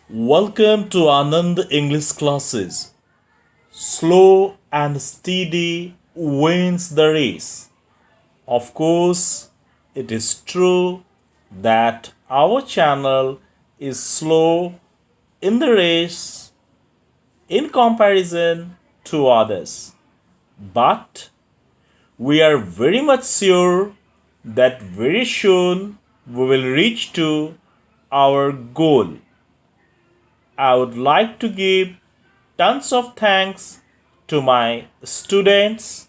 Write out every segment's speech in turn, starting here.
Welcome to Anand English classes. Slow and steady wins the race. Of course, it is true that our channel is slow in the race in comparison to others. But we are very much sure that very soon we will reach to our goal. I would like to give tons of thanks to my students,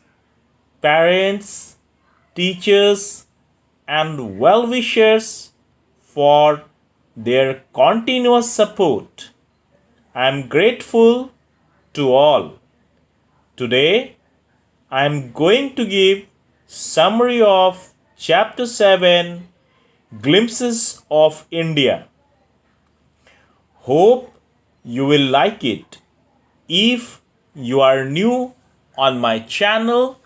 parents, teachers, and well wishers for their continuous support. I am grateful to all. Today, I am going to give summary of chapter 7 Glimpses of India. Hope you will like it. If you are new on my channel,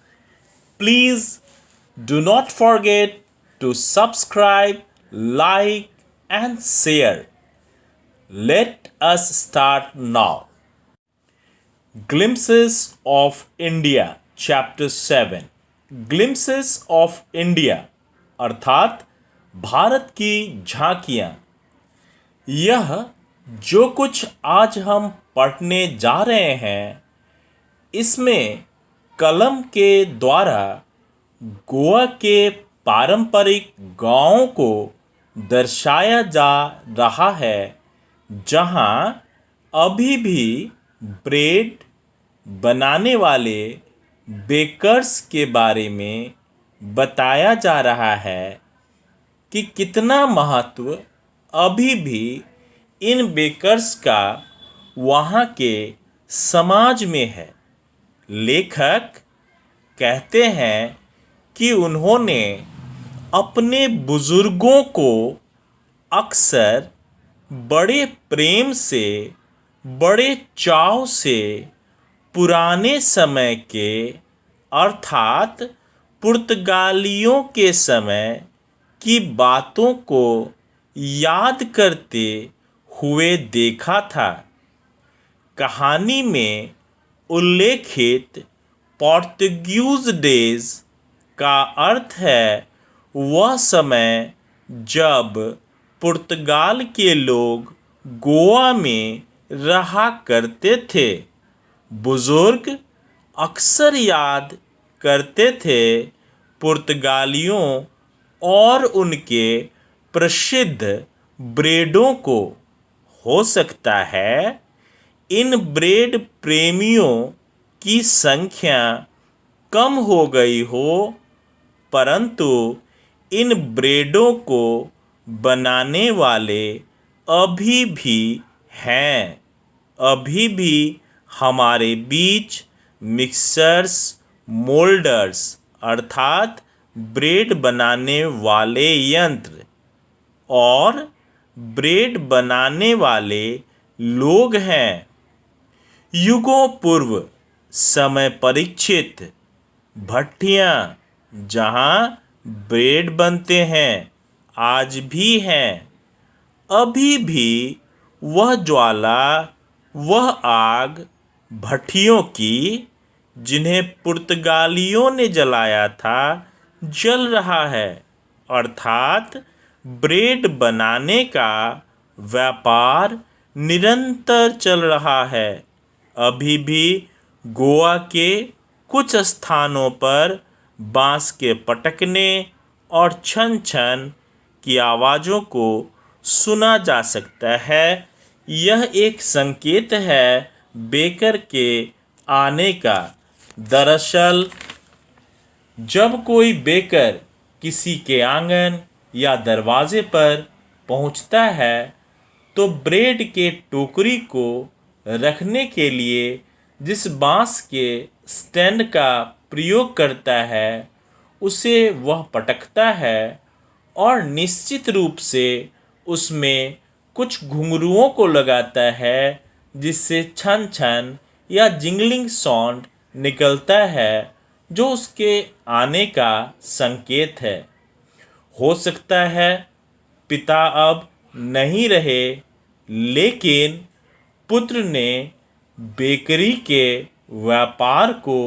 please do not forget to subscribe, like, and share. Let us start now. Glimpses of India, Chapter 7. Glimpses of India अर्थात भारत की झांकियां। यह जो कुछ आज हम पढ़ने जा रहे हैं, इसमें कलम के द्वारा गोवा के पारंपरिक गांवों को दर्शाया जा रहा है, जहां अभी भी ब्रेड बनाने वाले बेकर्स के बारे में बताया जा रहा है कि कितना महत्व अभी भी इन बेकर्स का वहाँ के समाज में है। लेखक कहते हैं कि उन्होंने अपने बुजुर्गों को अक्सर बड़े प्रेम से, बड़े चाव से पुराने समय के अर्थात पुर्तगालियों के समय की बातों को याद करते हुए देखा था। कहानी में उल्लेखित पोर्तुगीज डेज का अर्थ है वह समय जब पुर्तगाल के लोग गोवा में रहा करते थे। बुजुर्ग अक्सर याद करते थे पुर्तगालियों और उनके प्रसिद्ध ब्रेडों को। हो सकता है इन ब्रेड प्रेमियों की संख्या कम हो गई हो, परंतु इन ब्रेडों को बनाने वाले अभी भी हैं। अभी भी हमारे बीच मिक्सर्स, मोल्डर्स अर्थात ब्रेड बनाने वाले यंत्र और ब्रेड बनाने वाले लोग हैं। युगों पूर्व समय परीक्षित भट्टियाँ जहाँ ब्रेड बनते हैं आज भी हैं। अभी भी वह ज्वाला, वह आग भट्टियों की जिन्हें पुर्तगालियों ने जलाया था जल रहा है, अर्थात ब्रेड बनाने का व्यापार निरंतर चल रहा है। अभी भी गोवा के कुछ स्थानों पर बांस के पटकने और छन छन की आवाज़ों को सुना जा सकता है। यह एक संकेत है बेकर के आने का। दरअसल जब कोई बेकर किसी के आंगन या दरवाजे पर पहुंचता है तो ब्रेड के टोकरी को रखने के लिए जिस बांस के स्टैंड का प्रयोग करता है उसे वह पटकता है और निश्चित रूप से उसमें कुछ घुंघरुओं को लगाता है जिससे छन छन या जिंगलिंग साउंड निकलता है, जो उसके आने का संकेत है। हो सकता है पिता अब नहीं रहे लेकिन पुत्र ने बेकरी के व्यापार को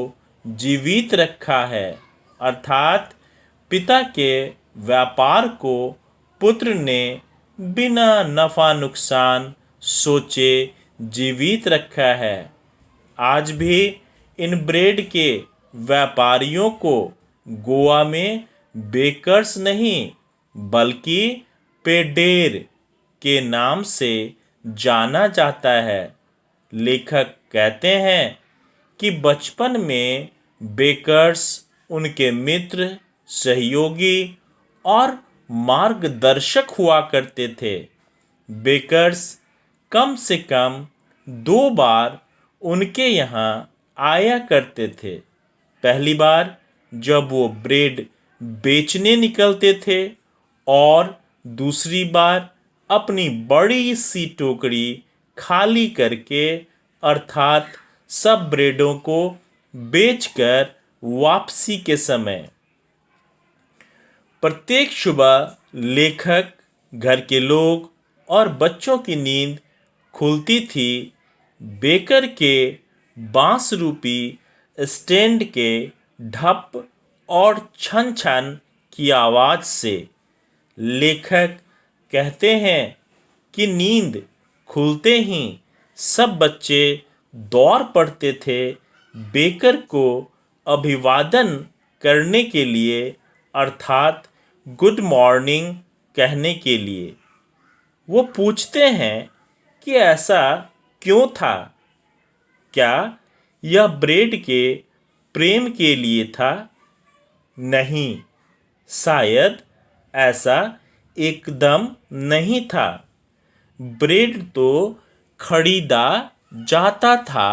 जीवित रखा है, अर्थात पिता के व्यापार को पुत्र ने बिना नफा नुकसान सोचे जीवित रखा है। आज भी इन ब्रेड के व्यापारियों को गोवा में बेकर्स नहीं बल्कि पेडेर के नाम से जाना जाता है। लेखक कहते हैं कि बचपन में बेकर्स उनके मित्र, सहयोगी और मार्गदर्शक हुआ करते थे। बेकर्स कम से कम 2 बार उनके यहाँ आया करते थे। पहली बार जब वो ब्रेड बेचने निकलते थे और दूसरी बार अपनी बड़ी सी टोकरी खाली करके, अर्थात सब ब्रेडों को बेचकर वापसी के समय। प्रत्येक सुबह लेखक, घर के लोग और बच्चों की नींद खुलती थी बेकर के बांस रूपी स्टैंड के ढप और छन छन की आवाज़ से। लेखक कहते हैं कि नींद खुलते ही सब बच्चे दौड़ पड़ते थे बेकर को अभिवादन करने के लिए, अर्थात गुड मॉर्निंग कहने के लिए। वो पूछते हैं कि ऐसा क्यों था? क्या यह ब्रेड के प्रेम के लिए था? नहीं, शायद ऐसा एकदम नहीं था। ब्रेड तो खरीदा जाता था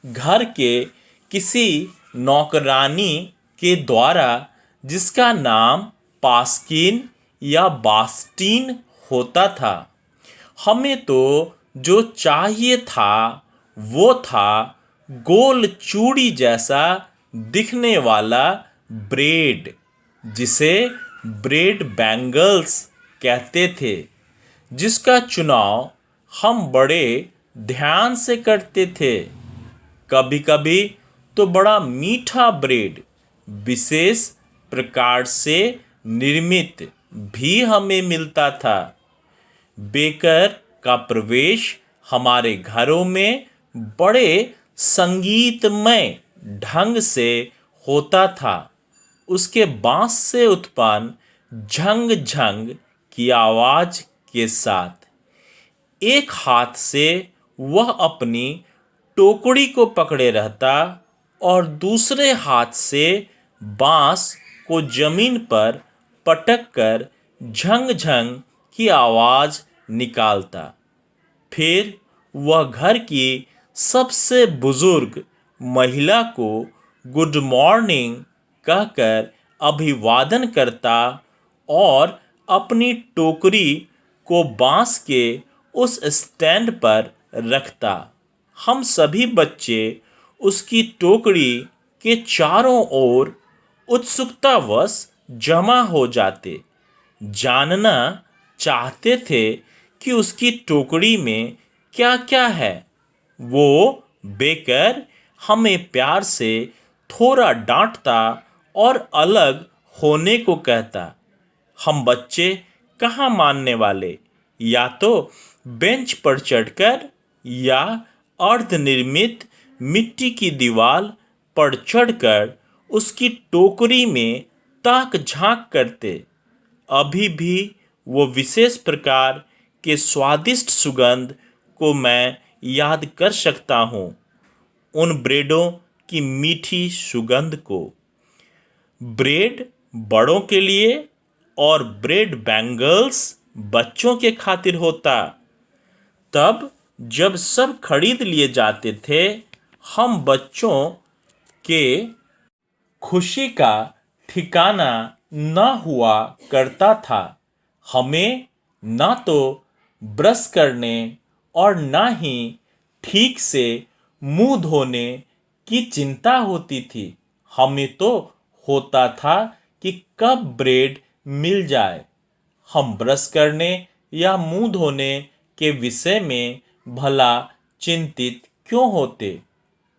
घर के किसी नौकरानी के द्वारा, जिसका नाम पास्किन या बास्टीन होता था। हमें तो जो चाहिए था वो था गोल चूड़ी जैसा दिखने वाला ब्रेड, जिसे ब्रेड बैंगल्स कहते थे, जिसका चुनाव हम बड़े ध्यान से करते थे। कभी कभी तो बड़ा मीठा ब्रेड विशेष प्रकार से निर्मित भी हमें मिलता था। बेकर का प्रवेश हमारे घरों में बड़े संगीतमय ढंग से होता था। उसके बांस से उत्पन्न झंग झंग की आवाज़ के साथ एक हाथ से वह अपनी टोकरी को पकड़े रहता और दूसरे हाथ से बांस को जमीन पर पटक कर झंग झंग की आवाज़ निकालता। फिर वह घर की सबसे बुजुर्ग महिला को गुड मॉर्निंग कहकर अभिवादन करता और अपनी टोकरी को बांस के उस स्टैंड पर रखता। हम सभी बच्चे उसकी टोकरी के चारों ओर उत्सुकतावश जमा हो जाते, जानना चाहते थे कि उसकी टोकरी में क्या क्या है। वो बेकर हमें प्यार से थोड़ा डांटता और अलग होने को कहता। हम बच्चे कहाँ मानने वाले, या तो बेंच पर चढ़कर या अर्धनिर्मित मिट्टी की दीवार पर चढ़कर उसकी टोकरी में ताक झांक करते। अभी भी वो विशेष प्रकार के स्वादिष्ट सुगंध को मैं याद कर सकता हूँ, उन ब्रेडों की मीठी सुगंध को। ब्रेड बड़ों के लिए और ब्रेड बैंगल्स बच्चों के खातिर होता। तब जब सब खरीद लिए जाते थे, हम बच्चों के खुशी का ठिकाना न हुआ करता था। हमें ना तो ब्रश करने और ना ही ठीक से मुंह धोने की चिंता होती थी। हमें तो होता था कि कब ब्रेड मिल जाए। हम ब्रश करने या मुंह धोने के विषय में भला चिंतित क्यों होते?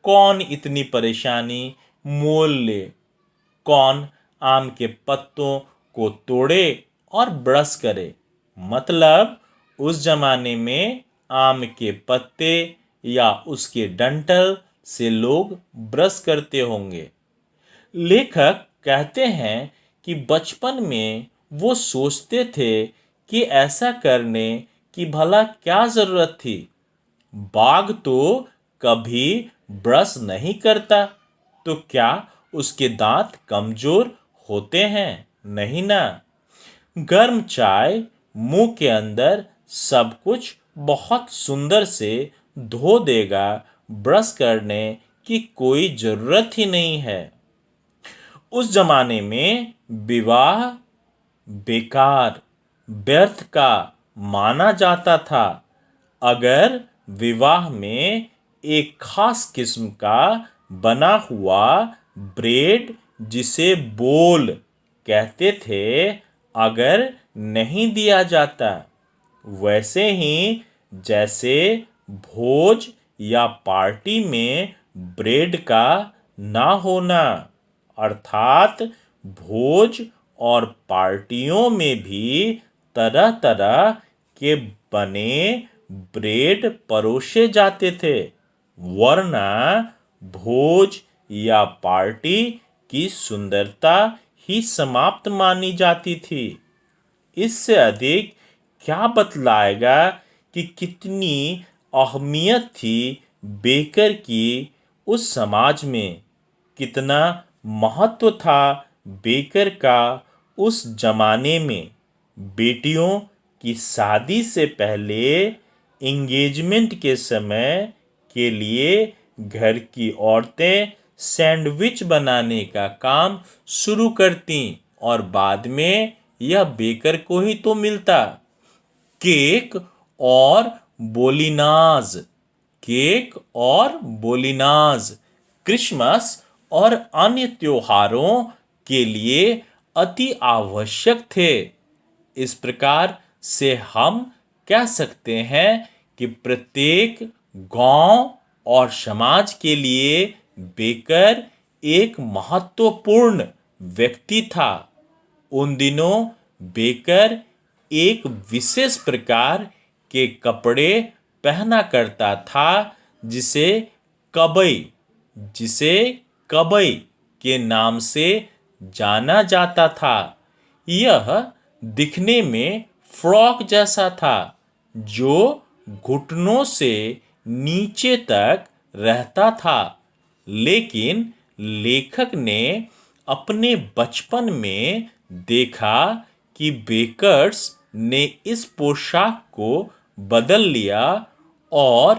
कौन इतनी परेशानी मोल ले? कौन आम के पत्तों को तोड़े और ब्रश करे? मतलब उस जमाने में आम के पत्ते या उसके डंठल से लोग ब्रश करते होंगे। लेखक कहते हैं कि बचपन में वो सोचते थे कि ऐसा करने की भला क्या जरूरत थी। बाघ तो कभी ब्रश नहीं करता, तो क्या उसके दांत कमजोर होते हैं? नहीं ना। गर्म चाय मुंह के अंदर सब कुछ बहुत सुंदर से धो देगा, ब्रश करने की कोई जरूरत ही नहीं है। उस जमाने में विवाह बेकार, व्यर्थ का माना जाता था। अगर विवाह में एक खास किस्म का बना हुआ ब्रेड, जिसे बोल कहते थे, अगर नहीं दिया जाता, वैसे ही जैसे भोज या पार्टी में ब्रेड का ना होना, अर्थात भोज और पार्टियों में भी तरह तरह के बने ब्रेड परोसे जाते थे, वरना भोज या पार्टी की सुंदरता ही समाप्त मानी जाती थी। इससे अधिक क्या बतलाएगा कि कितनी अहमियत थी बेकर की उस समाज में, कितना महत्व था बेकर का उस जमाने में। बेटियों की शादी से पहले एंगेजमेंट के समय के लिए घर की औरतें सैंडविच बनाने का काम शुरू करती और बाद में यह बेकर को ही तो मिलता। केक और बोलिनाज, केक और बोलिनाज क्रिसमस और अन्य त्योहारों के लिए अति आवश्यक थे। इस प्रकार से हम कह सकते हैं कि प्रत्येक गांव और समाज के लिए बेकर एक महत्वपूर्ण व्यक्ति था। उन दिनों बेकर एक विशेष प्रकार के कपड़े पहना करता था, जिसे कबई के नाम से जाना जाता था। यह दिखने में फ्रॉक जैसा था, जो घुटनों से नीचे तक रहता था। लेकिन लेखक ने अपने बचपन में देखा कि बेकर्स ने इस पोशाक को बदल लिया और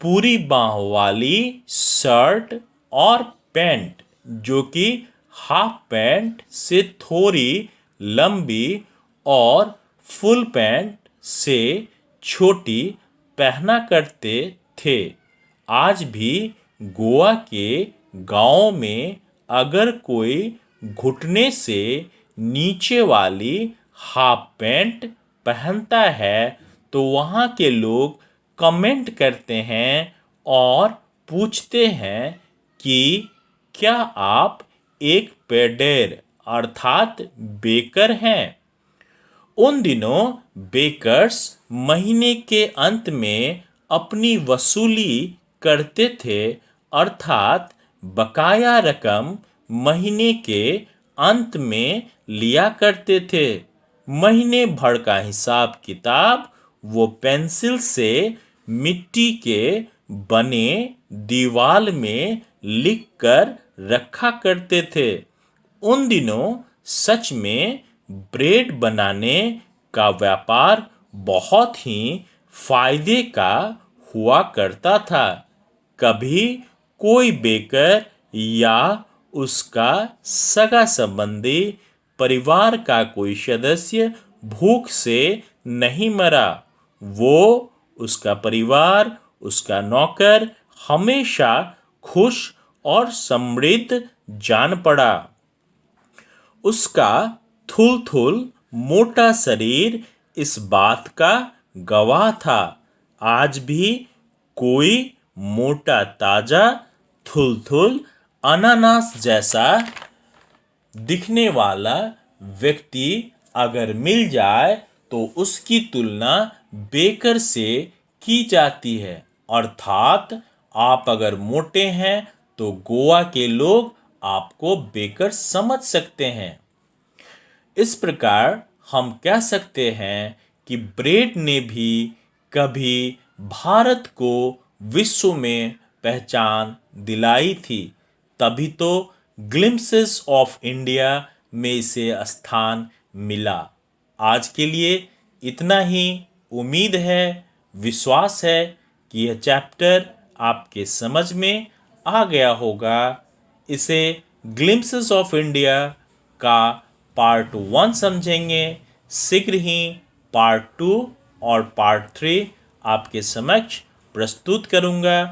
पूरी बाह वाली शर्ट और पैंट, जो कि हाफ पैंट से थोड़ी लंबी और फुल पैंट से छोटी पहना करते थे। आज भी गोवा के गांवों में अगर कोई घुटने से नीचे वाली हाफ पैंट पहनता है, तो वहाँ के लोग कमेंट करते हैं और पूछते हैं कि क्या आप एक पेडेर अर्थात बेकर हैं। उन दिनों बेकर्स महीने के अंत में अपनी वसूली करते थे, अर्थात बकाया रकम महीने के अंत में लिया करते थे। महीने भर का हिसाब किताब वो पेंसिल से मिट्टी के बने दीवाल में लिखकर रखा करते थे। उन दिनों सच में ब्रेड बनाने का व्यापार बहुत ही फायदे का हुआ करता था। कभी कोई बेकर या उसका सगा संबंधी, परिवार का कोई सदस्य भूख से नहीं मरा। वो, उसका परिवार, उसका नौकर हमेशा खुश और समृद्ध जान पड़ा। उसका थुल थुल मोटा शरीर इस बात का गवाह था। आज भी कोई मोटा ताजा थुलथुल अनानास जैसा दिखने वाला व्यक्ति अगर मिल जाए तो उसकी तुलना बेकर से की जाती है। अर्थात आप अगर मोटे हैं तो गोवा के लोग आपको बेकर समझ सकते हैं। इस प्रकार हम कह सकते हैं कि ब्रेड ने भी कभी भारत को विश्व में पहचान दिलाई थी, तभी तो ग्लिम्पसेस ऑफ इंडिया में इसे स्थान मिला। आज के लिए इतना ही। उम्मीद है, विश्वास है कि यह चैप्टर आपके समझ में आ गया होगा। इसे ग्लिम्पसेस ऑफ इंडिया का पार्ट 1 समझेंगे। शीघ्र ही पार्ट 2 और पार्ट 3 आपके समक्ष प्रस्तुत करूंगा।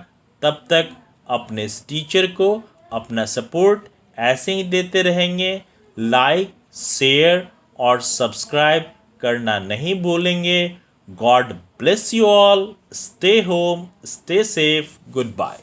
तब तक अपने इस टीचर को अपना सपोर्ट ऐसे ही देते रहेंगे। लाइक, शेयर और सब्सक्राइब करना नहीं भूलेंगे। God bless you all. Stay home, stay safe. Good bye.